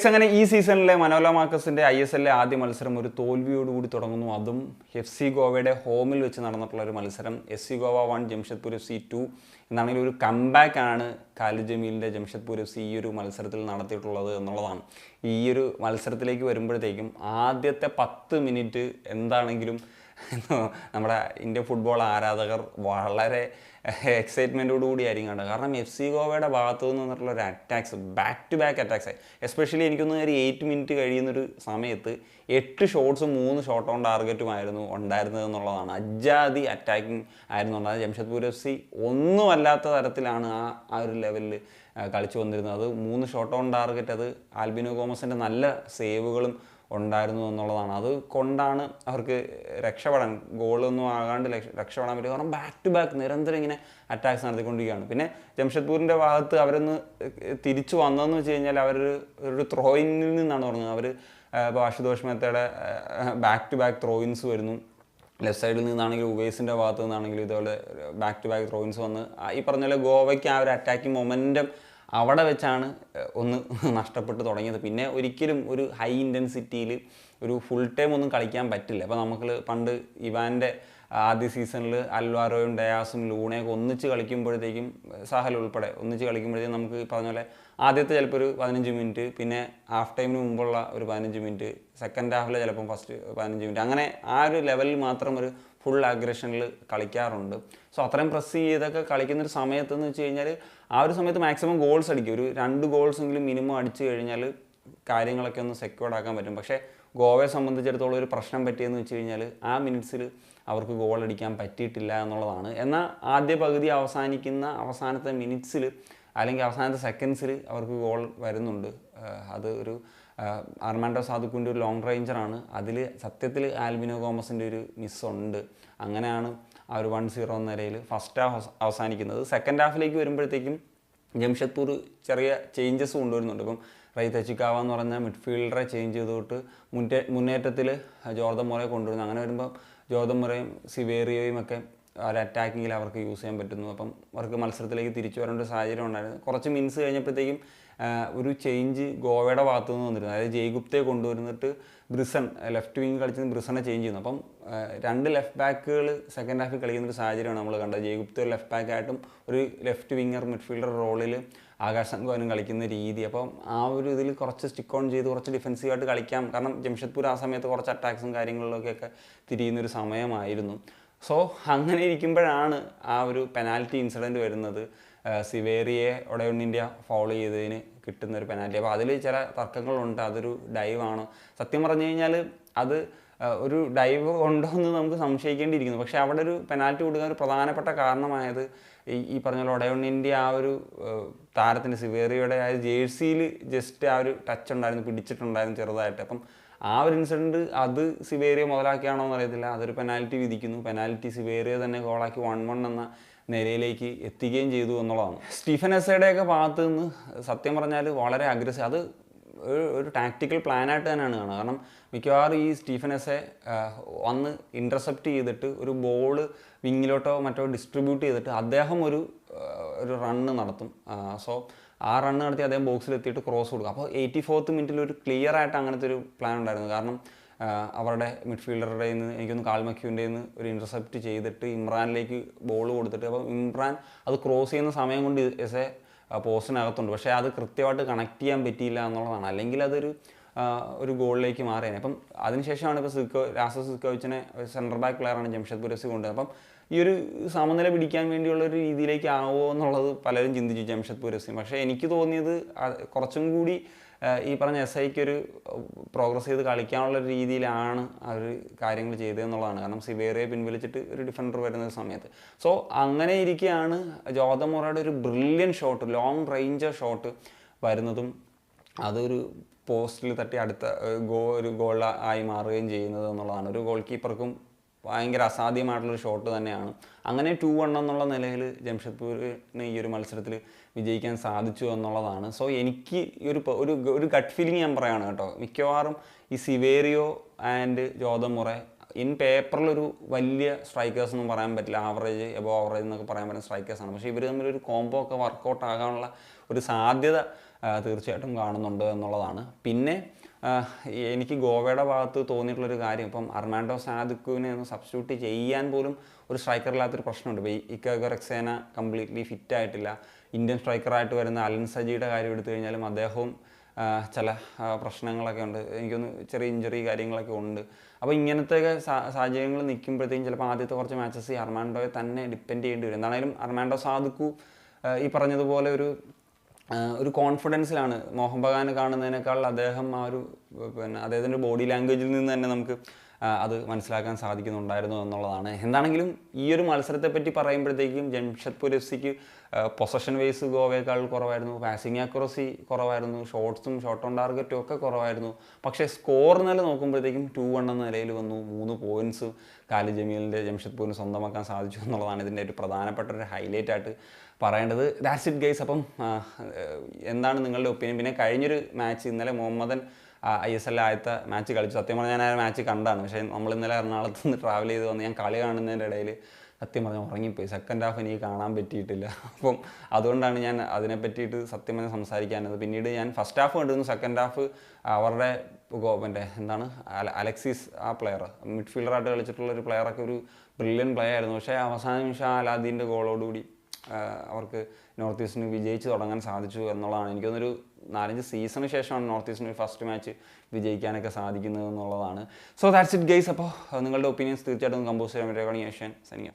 അങ്ങനെ ഈ സീസണിലെ മനോല മാർക്കസിൻ്റെ ISL ആദ്യ മത്സരം ഒരു തോൽവിയോടുകൂടി തുടങ്ങുന്നു. അതും FC ഗോവയുടെ ഹോമിൽ വെച്ച് നടന്നിട്ടുള്ള ഒരു മത്സരം. SC ഗോവ 1 ജംഷഡ്പൂർ FC 2 എന്നാണെങ്കിൽ ഒരു കംബാക്കാണ് ഖാലിദ് ജമീലിൻ്റെ ജംഷഡ്പൂർ FC ഈ ഒരു മത്സരത്തിൽ നടത്തിയിട്ടുള്ളത് എന്നുള്ളതാണ്. ഈ ഒരു മത്സരത്തിലേക്ക് വരുമ്പോഴത്തേക്കും ആദ്യത്തെ 10 മിനിറ്റ് എന്താണെങ്കിലും നമ്മുടെ ഇന്ത്യൻ ഫുട്ബോൾ ആരാധകർ വളരെ എക്സൈറ്റ്മെൻറ്റോടുകൂടിയായിരിക്കും കണ്ടത്. കാരണം FC ഗോവയുടെ ഭാഗത്തു നിന്നിട്ടുള്ള ഒരു attacks, back to back attacks, especially എനിക്കൊന്ന് ഒരു 8 മിനിറ്റ് കഴിയുന്നൊരു സമയത്ത് 8 ഷോട്ട്സും 3 ഷോട്ട് ഓൺ ടാർഗറ്റുമായിരുന്നു ഉണ്ടായിരുന്നത് എന്നുള്ളതാണ്. അജാതി അറ്റാക്കിങ് ആയിരുന്നു ഉണ്ടായത്. ജംഷഡ്പൂർ FC ഒന്നുമല്ലാത്ത തരത്തിലാണ് ആ ഒരു ലെവലിൽ കളിച്ചു വന്നിരുന്നത്. അത് 3 ഷോട്ട് ഓൺ ടാർഗറ്റ്, അത് ആൽബിനോ ഗോമസിൻ്റെ നല്ല സേവുകളും ഉണ്ടായിരുന്നു എന്നുള്ളതാണ്. അത് കൊണ്ടാണ് അവർക്ക് രക്ഷപ്പെടാൻ, ഗോളൊന്നും ആകാണ്ട് രക്ഷപ്പെടാൻ പറ്റും. കാരണം ബാക്ക് ടു ബാക്ക് നിരന്തരം ഇങ്ങനെ അറ്റാക്സ് നടത്തിക്കൊണ്ടിരിക്കുകയാണ്. പിന്നെ ജംഷഡ്പൂരിൻ്റെ ഭാഗത്ത് അവരൊന്ന് തിരിച്ചു വന്നതെന്ന് വെച്ച് കഴിഞ്ഞാൽ ഒരു ത്രോയിനിൽ നിന്നാണ് തുടങ്ങുന്നത്. അവർ ഇപ്പോൾ അശുതോഷ് മെത്തയുടെ ബാക്ക് ടു ബാക്ക് ത്രോയിൻസ് വരുന്നു. ലെഫ്റ്റ് സൈഡിൽ നിന്നാണെങ്കിലും ഉവേസിൻ്റെ ഭാഗത്ത് നിന്നാണെങ്കിലും ഇതുപോലെ ബാക്ക് ടു ബാക്ക് ത്രോയിൻസ് വന്ന് ഈ പറഞ്ഞ പോലെ ഗോവയ്ക്ക് ആ ഒരു അറ്റാക്കിംഗ് മൊമെൻറ്റം അവിടെ വെച്ചാണ് ഒന്ന് നഷ്ടപ്പെട്ട് തുടങ്ങിയത്. പിന്നെ ഒരിക്കലും ഒരു ഹൈ ഇൻറ്റൻസിറ്റിയിൽ ഒരു ഫുൾ ടൈം ഒന്നും കളിക്കാൻ പറ്റില്ല. അപ്പോൾ നമുക്ക് പണ്ട് ഇവാൻ്റെ ആദ്യ സീസണിൽ അൽവാരോയും ഡയാസും ലൂണയൊക്കെ ഒന്നിച്ച് കളിക്കുമ്പോഴത്തേക്കും, സഹൽ ഉൾപ്പെടെ ഒന്നിച്ച് കളിക്കുമ്പോഴത്തേക്കും നമുക്ക് പറഞ്ഞ പോലെ ആദ്യത്തെ ചിലപ്പോൾ ഒരു 15 മിനിറ്റ്, പിന്നെ ഹാഫ് ടൈമിന് മുമ്പുള്ള ഒരു 15 മിനിറ്റ്, സെക്കൻഡ് ഹാഫിൽ ചിലപ്പം ഫസ്റ്റ് 15 മിനിറ്റ്, അങ്ങനെ ആ ഒരു ലെവലിൽ മാത്രം ഒരു ഫുൾ അഗ്രഷനിൽ കളിക്കാറുണ്ട്. സോ അത്രയും പ്രസ് ചെയ്തൊക്കെ കളിക്കുന്നൊരു സമയത്തെന്ന് വെച്ച് കഴിഞ്ഞാൽ ആ ഒരു സമയത്ത് മാക്സിമം ഗോൾസ് അടിക്കും. ഒരു 2 ഗോൾസെങ്കിലും മിനിമം അടിച്ചു കഴിഞ്ഞാൽ കാര്യങ്ങളൊക്കെ ഒന്ന് സെക്യൂർഡ് ആക്കാൻ പറ്റും. പക്ഷേ ഗോവയെ സംബന്ധിച്ചിടത്തോളം ഒരു പ്രശ്നം പറ്റിയെന്ന് വെച്ച് കഴിഞ്ഞാൽ ആ മിനിറ്റ്സിൽ അവർക്ക് ഗോൾ അടിക്കാൻ പറ്റിയിട്ടില്ല എന്നുള്ളതാണ്. എന്നാൽ ആദ്യ പകുതി അവസാനത്തെ മിനിറ്റ്സിൽ അല്ലെങ്കിൽ അവസാനത്തെ സെക്കൻഡ്സിൽ അവർക്ക് ഗോൾ വരുന്നുണ്ട്. അത് ഒരു അർമാൻഡോ സാദുക്കിൻ്റെ ഒരു ലോങ് റേഞ്ചറാണ്. അതിൽ സത്യത്തിൽ ആൽബിനോ ഗോമസിൻ്റെ ഒരു മിസ്സുണ്ട്. അങ്ങനെയാണ് ആ ഒരു 1-0 എന്ന നിലയിൽ ഫസ്റ്റ് ഹാഫ് അവസാനിക്കുന്നത്. സെക്കൻഡ് ഹാഫിലേക്ക് വരുമ്പോഴത്തേക്കും ജംഷഡ്പൂർ ചെറിയ ചേഞ്ചസ് കൊണ്ടുവരുന്നുണ്ട്. ഇപ്പം റൈത്ത് അച്ചിക്കാവ എന്ന് പറഞ്ഞാൽ മിഡ്ഫീൽഡറെ ചേഞ്ച് ചെയ്തിട്ട് മുന്നേറ്റത്തിൽ ജോർദൻ മൊറയെ കൊണ്ടുവരുന്നു. അങ്ങനെ വരുമ്പോൾ ജോർദൻ മൊറയും സിവേറിയോയും ഒക്കെ ഒരു അറ്റാക്കിങ്ങിൽ അവർക്ക് യൂസ് ചെയ്യാൻ പറ്റുന്നു. അപ്പം അവർക്ക് മത്സരത്തിലേക്ക് തിരിച്ചു വരേണ്ട ഒരു സാഹചര്യം ഉണ്ടായിരുന്നു. കുറച്ച് മിനിറ്റ്സ് കഴിഞ്ഞപ്പോഴത്തേക്കും ഒരു ചേഞ്ച് ഗോവയുടെ ഭാഗത്തു നിന്ന് വന്നിരുന്നു. അതായത് ജയ്ഗുപ്തയെ കൊണ്ടുവരുന്നിട്ട് ബ്രിസൺ ലെഫ്റ്റ് വിങ് കളിച്ചത് ബ്രിസനെ ചേഞ്ച് ചെയ്യുന്നു. അപ്പം 2 ലെഫ്റ്റ് ബാക്കുകൾ സെക്കൻഡ് ഹാഫിൽ കളിക്കുന്നൊരു സാഹചര്യമാണ് നമ്മൾ കണ്ടത്. ജയ്ഗുപ്ത ഒരു ലെഫ്റ്റ് ബാക്കായിട്ടും ഒരു ലെഫ്റ്റ് വിങ്ങർ മിഡ്ഫീൽഡർ റോളിൽ ആകാശ് സംഘവാനും കളിക്കുന്ന രീതി. അപ്പം ആ ഒരു ഇതിൽ കുറച്ച് സ്റ്റിക്ക് ഓൺ ചെയ്ത് കുറച്ച് ഡിഫെൻസീവായിട്ട് കളിക്കാം. കാരണം ജംഷഡ്പൂർ ആ സമയത്ത് കുറച്ച് അറ്റാക്സും കാര്യങ്ങളിലൊക്കെ തിരിയുന്നൊരു സമയമായിരുന്നു. സോ അങ്ങനെ ഇരിക്കുമ്പോഴാണ് ആ ഒരു പെനാൽറ്റി ഇൻസിഡൻറ്റ് വരുന്നത്. സിവേറിയെ ഒടയോണ്ണിൻ്റെ ഫൗൾ ചെയ്തതിന് കിട്ടുന്നൊരു പെനാൽറ്റി. അപ്പോൾ അതിൽ ചില തർക്കങ്ങളുണ്ട്. അതൊരു ഡൈവാണ്. സത്യം പറഞ്ഞു കഴിഞ്ഞാൽ അത് ഒരു ഡൈവ് ഉണ്ടോ എന്ന് നമുക്ക് സംശയിക്കേണ്ടിയിരിക്കുന്നു. പക്ഷേ അവിടെ ഒരു പെനാൽറ്റി കൊടുക്കാൻ ഒരു പ്രധാനപ്പെട്ട കാരണമായത് ഈ പറഞ്ഞ ഒടയോണ്ണിൻ്റെ ആ ഒരു താരത്തിൻ്റെ സിവേറിയുടെ ആ ജേഴ്സിയിൽ ജസ്റ്റ് ആ ഒരു ടച്ച് ഉണ്ടായിരുന്നു, പിടിച്ചിട്ടുണ്ടായിരുന്നു ചെറുതായിട്ട്. അപ്പം ആ ഒരു ഇൻസിഡൻറ്റ് അത് സിവേറിയ മുതലാക്കിയാണോ എന്നറിയത്തില്ല. അതൊരു പെനാൽറ്റി വിധിക്കുന്നു. പെനാൽറ്റി സിവേറിയ തന്നെ ഗോളാക്കി 1-1 എന്ന നിലയിലേക്ക് എത്തിക്കുകയും ചെയ്തു എന്നുള്ളതാണ്. സ്റ്റീഫൻ എസ്സയുടെയൊക്കെ ഭാഗത്ത് നിന്ന് സത്യം പറഞ്ഞാൽ വളരെ അഗ്രസീവ്, അത് ഒരു ടാക്ടിക്കൽ പ്ലാനായിട്ട് തന്നെയാണ് കാണുക. കാരണം മിക്കവാറും ഈ സ്റ്റീഫൻ എസ്സെ വന്ന് ഇൻ്റർസെപ്റ്റ് ചെയ്തിട്ട് ഒരു ബോൾ വിങ്ങിലോട്ടോ മറ്റോ ഡിസ്ട്രിബ്യൂട്ട് ചെയ്തിട്ട് അദ്ദേഹം ഒരു റണ്ണ് നടത്തും. സോ ആ റണ്ണ് നടത്തി അദ്ദേഹം ബോക്സിലെത്തിയിട്ട് ക്രോസ് കൊടുക്കും. അപ്പോൾ 84th മിനിറ്റിൽ ഒരു ക്ലിയർ ആയിട്ട് അങ്ങനത്തെ ഒരു പ്ലാൻ ഉണ്ടായിരുന്നു. കാരണം അവരുടെ മിഡ്ഫീൽഡറുടെ നിന്ന് എനിക്കൊന്ന് കാൽമക്യുവിൻ്റെ നിന്ന് ഒരു ഇൻ്റർസെപ്റ്റ് ചെയ്തിട്ട് ഇമ്രാനിലേക്ക് ബോൾ കൊടുത്തിട്ട്, അപ്പോൾ ഇമ്രാൻ അത് ക്രോസ് ചെയ്യുന്ന സമയം കൊണ്ട് എസ്സെ പോസ്റ്റിനകത്തുണ്ട്. പക്ഷേ അത് കൃത്യമായിട്ട് കണക്ട് ചെയ്യാൻ പറ്റിയില്ല എന്നുള്ളതാണ്. അല്ലെങ്കിൽ അതൊരു ഗോളിലേക്ക് മാറിയേനെ. അപ്പം അതിനുശേഷമാണ് ഇപ്പോൾ സിസ്കോവിച്ചിനെ സെൻറ്റർ ബാക്ക് പ്ലെയറാണ് ജംഷഡ്പൂർ FC കൊണ്ടുവന്നത്. അപ്പം ഈ ഒരു സമനില പിടിക്കാൻ വേണ്ടിയുള്ളൊരു രീതിയിലേക്ക് ആവുമോ എന്നുള്ളത് പലരും ചിന്തിച്ചു ജംഷഡ്പൂർ FC. പക്ഷേ എനിക്ക് തോന്നിയത് കുറച്ചും കൂടി ഈ പറഞ്ഞ SIക്ക് ഒരു പ്രോഗ്രസ് ചെയ്ത് കളിക്കാനുള്ള രീതിയിലാണ് അവർ കാര്യങ്ങൾ ചെയ്തതെന്നുള്ളതാണ്. കാരണം സിവേറിയെ പിൻവലിച്ചിട്ട് ഒരു ഡിഫൻഡർ വരുന്ന സമയത്ത്. സോ അങ്ങനെ ഇരിക്കുകയാണ് ജോർദൻ മൊറയുടെ ഒരു brilliant shot, long ranger shot വരുന്നതും അതൊരു പോസ്റ്റിൽ തട്ടി അടുത്ത ഒരു ഗോൾ ആയി മാറുകയും ചെയ്യുന്നത് എന്നുള്ളതാണ്. ഒരു ഗോൾ കീപ്പർക്കും ഭയങ്കര അസാധ്യമായിട്ടുള്ളൊരു ഷോട്ട് തന്നെയാണ്. അങ്ങനെ 2-1 എന്നുള്ള നിലയിൽ ജംഷഡ്പൂരിന് ഈ ഒരു മത്സരത്തിൽ വിജയിക്കാൻ സാധിച്ചു എന്നുള്ളതാണ്. സോ എനിക്ക് ഈ ഒരു ഗട്ട് ഫീലിംഗ് ഞാൻ പറയുകയാണ് കേട്ടോ. മിക്കവാറും ഈ സിവേറിയോ ആൻഡ് ജോർദൻ മൊറ ഇൻ പേപ്പറിലൊരു വലിയ സ്ട്രൈക്കേഴ്സ് ഒന്നും പറയാൻ പറ്റില്ല, ആവറേജ് എബോ ആവറേജ് എന്നൊക്കെ പറയാൻ പറ്റുന്ന സ്ട്രൈക്കേഴ്സാണ്. പക്ഷേ ഇവർ തമ്മിലൊരു കോംബോ ഒക്കെ വർക്കൗട്ട് ആകാനുള്ള ഒരു സാധ്യത തീർച്ചയായിട്ടും കാണുന്നുണ്ട് എന്നുള്ളതാണ്. പിന്നെ എനിക്ക് ഗോവയുടെ ഭാഗത്ത് തോന്നിയിട്ടുള്ളൊരു കാര്യം, ഇപ്പം അർമാൻഡോ സാദിഖുവിനെ ഒന്ന് സബ്സ്റ്റിറ്റ്യൂട്ട് ചെയ്യാൻ പോലും ഒരു സ്ട്രൈക്കറില്ലാത്തൊരു പ്രശ്നമുണ്ട്. ഇപ്പോൾ ഇക്കഗർ റക്സേന കംപ്ലീറ്റ്ലി ഫിറ്റായിട്ടില്ല. ഇന്ത്യൻ സ്ട്രൈക്കറായിട്ട് വരുന്ന അലൻ സജിയുടെ കാര്യം എടുത്തു കഴിഞ്ഞാലും അദ്ദേഹവും ചില പ്രശ്നങ്ങളൊക്കെ ഉണ്ട്. എനിക്കൊന്ന് ചെറിയ ഇഞ്ചറി കാര്യങ്ങളൊക്കെ ഉണ്ട്. അപ്പോൾ ഇങ്ങനത്തെ സാഹചര്യങ്ങൾ നിൽക്കുമ്പോഴത്തേക്കും ചിലപ്പോൾ ആദ്യത്തെ കുറച്ച് മാച്ചസ് ഈ അർമാൻഡോയെ തന്നെ ഡിപ്പെൻഡ് ചെയ്യേണ്ടി വരും. എന്താണെങ്കിലും അർമാൻഡോ സാദിഖു ഈ പറഞ്ഞതുപോലെ ഒരു കോൺഫിഡൻസിലാണ്. മോഹൻ ബഗാൻ കാണുന്നതിനേക്കാൾ അദ്ദേഹം പിന്നെ അദ്ദേഹത്തിൻ്റെ ബോഡി ലാംഗ്വേജിൽ നിന്ന് തന്നെ നമുക്ക് അത് മനസ്സിലാക്കാൻ സാധിക്കുന്നുണ്ടായിരുന്നു എന്നുള്ളതാണ്. എന്താണെങ്കിലും ഈ ഒരു മത്സരത്തെപ്പറ്റി പറയുമ്പോഴത്തേക്കും ജംഷഡ്പൂർ FC പൊസഷൻ വൈസ് ഗോവയേക്കാൾ കുറവായിരുന്നു, പാസിംഗ് ആക്യുറസി കുറവായിരുന്നു, ഷോട്ട്സും ഷോട്ട് ഓൺ ടാർഗറ്റും ഒക്കെ കുറവായിരുന്നു. പക്ഷേ സ്കോർ നില നോക്കുമ്പോഴത്തേക്കും 2-1 എന്ന നിലയിൽ വന്നു. 3 പോയിൻറ്റ്സ് ഖാലിദ് ജമീലിൻ്റെ ജംഷഡ്പൂരിന് സ്വന്തമാക്കാൻ സാധിച്ചു എന്നുള്ളതാണ് ഇതിൻ്റെ ഒരു പ്രധാനപ്പെട്ട ഒരു ഹൈലൈറ്റ് ആയിട്ട് പറയേണ്ടത്. That's it guys. അപ്പം എന്താണ് നിങ്ങളുടെ ഒപ്പീനിയൻ? പിന്നെ കഴിഞ്ഞൊരു മാച്ച് ഇന്നലെ മുഹമ്മദൻ ISL ആദ്യത്തെ മാച്ച് കളിച്ചു. സത്യം പറഞ്ഞാൽ ഞാൻ ആ മാച്ച് കണ്ടാണ്. പക്ഷേ നമ്മൾ ഇന്നലെ എറണാകുളത്ത് നിന്ന് ട്രാവൽ ചെയ്ത് വന്ന് ഞാൻ കളി കാണുന്നതിൻ്റെ ഇടയിൽ സത്യം പറഞ്ഞാൽ ഉറങ്ങിപ്പോയി. സെക്കൻഡ് ഹാഫ് എനിക്ക് കാണാൻ പറ്റിയിട്ടില്ല. അപ്പം അതുകൊണ്ടാണ് ഞാൻ അതിനെ പറ്റിയിട്ട് സത്യം പറഞ്ഞാൽ സംസാരിക്കാനത്. പിന്നീട് ഞാൻ ഫസ്റ്റ് ഹാഫ് കണ്ടിരുന്നു. സെക്കൻഡ് ഹാഫ് അവരുടെ എന്താണ് അലക്സിസ് ആ പ്ലെയർ മിഡ്ഫീൽഡറായിട്ട് കളിച്ചിട്ടുള്ളൊരു പ്ലെയറൊക്കെ ഒരു ബ്രില്യൻ പ്ലേ ആയിരുന്നു. പക്ഷേ അവസാന നിമിഷം അലാദീൻ്റെ ഗോളോടുകൂടി അവർക്ക് നോർത്ത് ഈസ്റ്റിന് വിജയിച്ച് തുടങ്ങാൻ സാധിച്ചു എന്നുള്ളതാണ്. എനിക്കൊന്നൊരു 4-5 സീസണിന് ശേഷമാണ് നോർത്ത് ഈസ്റ്റിന് ഫസ്റ്റ് മാച്ച് വിജയിക്കാനൊക്കെ സാധിക്കുന്നത് എന്നുള്ളതാണ്. So that's it guys. അപ്പോൾ നിങ്ങളുടെ ഒപ്പീനിയൻസ് തീർച്ചയായിട്ടും കമ്പോസ് ചെയ്യാൻ പറ്റുകയാണ്. സനിയ.